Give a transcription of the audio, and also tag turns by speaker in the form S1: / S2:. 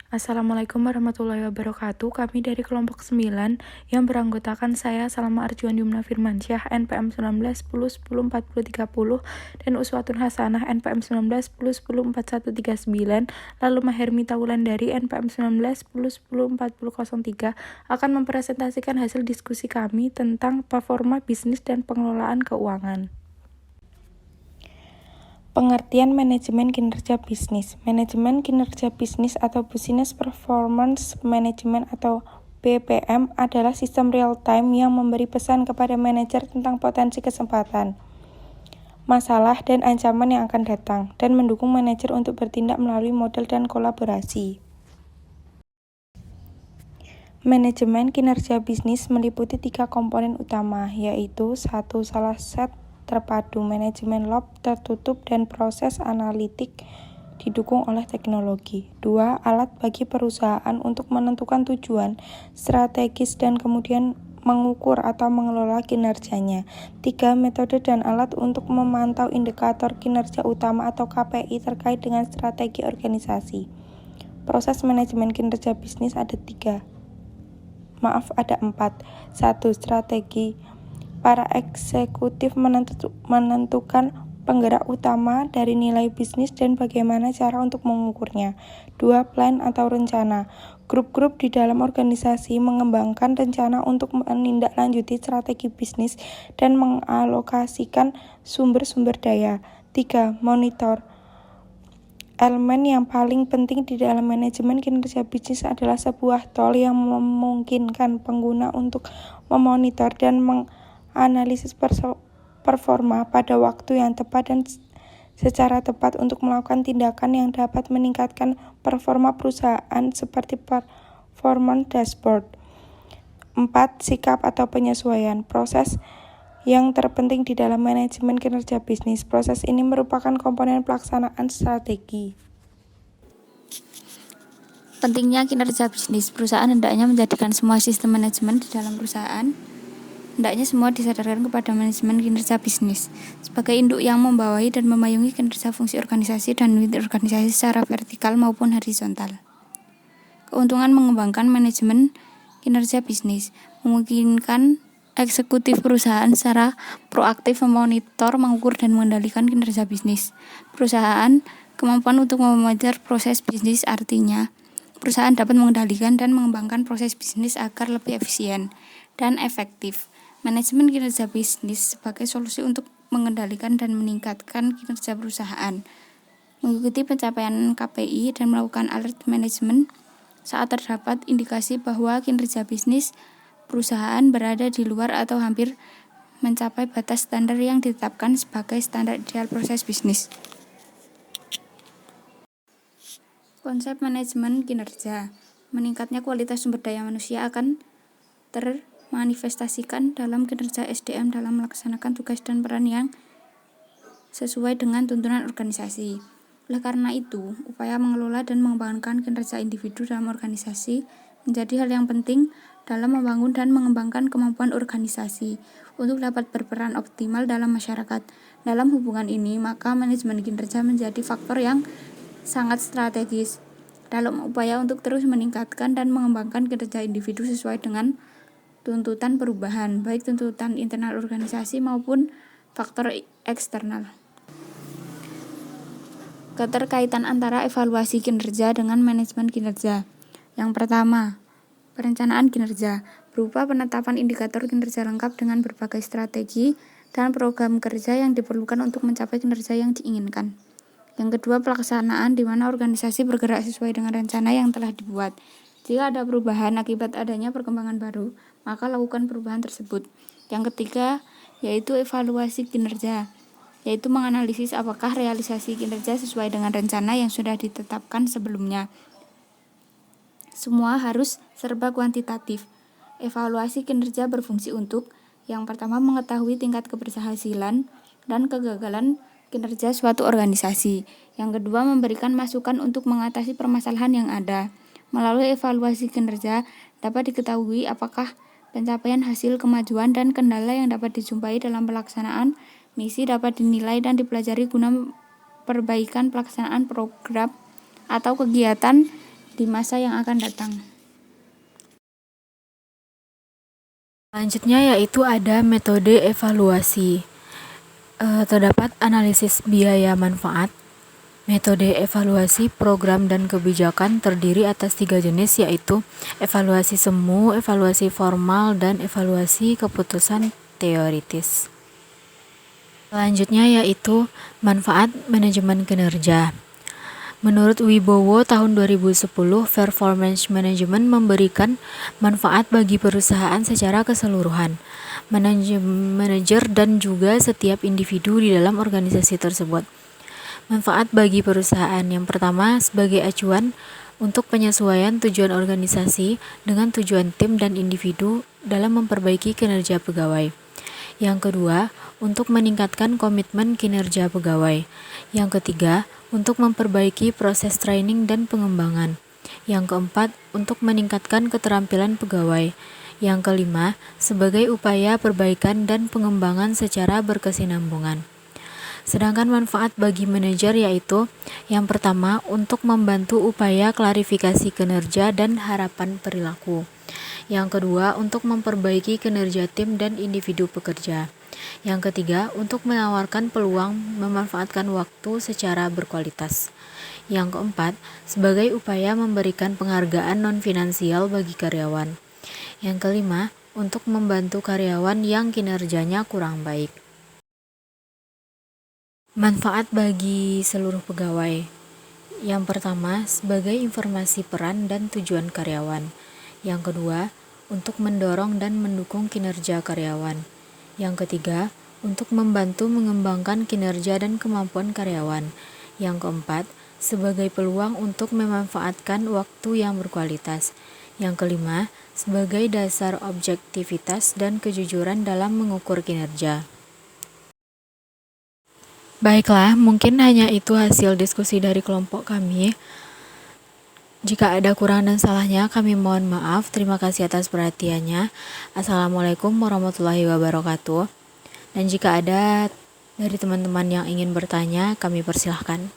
S1: Assalamualaikum warahmatullahi wabarakatuh. Kami dari kelompok 9 yang beranggotakan saya Salma Arjuan Yumna Firmansyah NPM 19 10 10 40 30 dan Uswatun Hasanah NPM 19 10 10 4139 lalu Mahermita Wulandari NPM 19 10 10 40 03 akan mempresentasikan hasil diskusi kami tentang performa bisnis dan pengelolaan keuangan. Pengertian manajemen kinerja bisnis. Manajemen kinerja bisnis atau Business Performance Management atau BPM adalah sistem real-time yang memberi pesan kepada manajer tentang potensi kesempatan, masalah, dan ancaman yang akan datang, dan mendukung manajer untuk bertindak melalui model dan kolaborasi. Manajemen kinerja bisnis meliputi 3 komponen utama, yaitu 1. Salah set terpadu, manajemen lab tertutup dan proses analitik didukung oleh teknologi. 2. Alat bagi perusahaan untuk menentukan tujuan strategis dan kemudian mengukur atau mengelola kinerjanya. 3. Metode dan alat untuk memantau indikator kinerja utama atau KPI terkait dengan strategi organisasi. Proses manajemen kinerja bisnis ada 4. 1. Strategi. Para eksekutif menentukan penggerak utama dari nilai bisnis dan bagaimana cara untuk mengukurnya. 2. Plan atau rencana. Grup-grup di dalam organisasi mengembangkan rencana untuk menindaklanjuti strategi bisnis dan mengalokasikan sumber-sumber daya. 3. Monitor. Elemen yang paling penting di dalam manajemen kinerja bisnis adalah sebuah tool yang memungkinkan pengguna untuk memonitor dan menganalisis performa pada waktu yang tepat dan secara tepat untuk melakukan tindakan yang dapat meningkatkan performa perusahaan seperti performance dashboard. 4. Sikap atau penyesuaian. Proses yang terpenting di dalam manajemen kinerja bisnis. Proses ini merupakan komponen pelaksanaan strategi.
S2: Pentingnya kinerja bisnis. Perusahaan hendaknya menjadikan semua sistem manajemen di dalam perusahaan. Hendaknya semua disadarkan kepada manajemen kinerja bisnis sebagai induk yang membawahi dan memayungi kinerja fungsi organisasi dan unit organisasi secara vertikal maupun horizontal. Keuntungan mengembangkan manajemen kinerja bisnis memungkinkan eksekutif perusahaan secara proaktif memonitor, mengukur, dan mengendalikan kinerja bisnis perusahaan. Kemampuan untuk memonitor proses bisnis artinya perusahaan dapat mengendalikan dan mengembangkan proses bisnis agar lebih efisien dan efektif. Manajemen kinerja bisnis sebagai solusi untuk mengendalikan dan meningkatkan kinerja perusahaan, mengikuti pencapaian KPI dan melakukan alert management saat terdapat indikasi bahwa kinerja bisnis perusahaan berada di luar atau hampir mencapai batas standar yang ditetapkan sebagai standar ideal proses bisnis. Konsep manajemen kinerja. Meningkatnya kualitas sumber daya manusia akan termanifestasikan dalam kinerja SDM dalam melaksanakan tugas dan peran yang sesuai dengan tuntunan organisasi. Oleh karena itu, upaya mengelola dan mengembangkan kinerja individu dalam organisasi menjadi hal yang penting dalam membangun dan mengembangkan kemampuan organisasi untuk dapat berperan optimal dalam masyarakat. Dalam hubungan ini, maka manajemen kinerja menjadi faktor yang sangat strategis dalam upaya untuk terus meningkatkan dan mengembangkan kinerja individu sesuai dengan tuntutan perubahan, baik tuntutan internal organisasi maupun faktor eksternal. Keterkaitan antara evaluasi kinerja dengan manajemen kinerja. Yang pertama, perencanaan kinerja berupa penetapan indikator kinerja lengkap dengan berbagai strategi dan program kerja yang diperlukan untuk mencapai kinerja yang diinginkan. Yang kedua, pelaksanaan di mana organisasi bergerak sesuai dengan rencana yang telah dibuat. Jika ada perubahan akibat adanya perkembangan baru, maka lakukan perubahan tersebut. Yang ketiga, yaitu evaluasi kinerja, yaitu menganalisis apakah realisasi kinerja sesuai dengan rencana yang sudah ditetapkan sebelumnya. Semua harus serba kuantitatif. Evaluasi kinerja berfungsi untuk yang pertama, mengetahui tingkat keberhasilan dan kegagalan kinerja suatu organisasi. Yang kedua, memberikan masukan untuk mengatasi permasalahan yang ada. Melalui evaluasi kinerja dapat diketahui apakah pencapaian hasil, kemajuan, dan kendala yang dapat dijumpai dalam pelaksanaan misi dapat dinilai dan dipelajari guna perbaikan pelaksanaan program atau kegiatan di masa yang akan datang.
S3: Selanjutnya yaitu ada metode evaluasi. Terdapat analisis biaya manfaat. Metode evaluasi program dan kebijakan terdiri atas 3 jenis, yaitu evaluasi semu, evaluasi formal, dan evaluasi keputusan teoritis. Selanjutnya yaitu manfaat manajemen kinerja. Menurut Wibowo tahun 2010, performance management memberikan manfaat bagi perusahaan secara keseluruhan, manajer dan juga setiap individu di dalam organisasi tersebut. Manfaat bagi perusahaan yang pertama sebagai acuan untuk penyesuaian tujuan organisasi dengan tujuan tim dan individu dalam memperbaiki kinerja pegawai. Yang kedua, untuk meningkatkan komitmen kinerja pegawai. Yang ketiga, untuk memperbaiki proses training dan pengembangan. Yang keempat, untuk meningkatkan keterampilan pegawai. Yang kelima, sebagai upaya perbaikan dan pengembangan secara berkesinambungan. Sedangkan manfaat bagi manajer yaitu yang pertama, untuk membantu upaya klarifikasi kinerja dan harapan perilaku. Yang kedua, untuk memperbaiki kinerja tim dan individu pekerja. Yang ketiga, untuk menawarkan peluang memanfaatkan waktu secara berkualitas. Yang keempat, sebagai upaya memberikan penghargaan non-finansial bagi karyawan. Yang kelima, untuk membantu karyawan yang kinerjanya kurang baik. Manfaat bagi seluruh pegawai. Yang pertama, sebagai informasi peran dan tujuan karyawan. Yang kedua, untuk mendorong dan mendukung kinerja karyawan. Yang ketiga, untuk membantu mengembangkan kinerja dan kemampuan karyawan. Yang keempat, sebagai peluang untuk memanfaatkan waktu yang berkualitas. Yang kelima, sebagai dasar objektivitas dan kejujuran dalam mengukur kinerja. Baiklah, mungkin hanya itu hasil diskusi dari kelompok kami. Jika ada kurang dan salahnya, kami mohon maaf. Terima kasih atas perhatiannya. Assalamualaikum warahmatullahi wabarakatuh. Dan jika ada dari teman-teman yang ingin bertanya, kami persilahkan.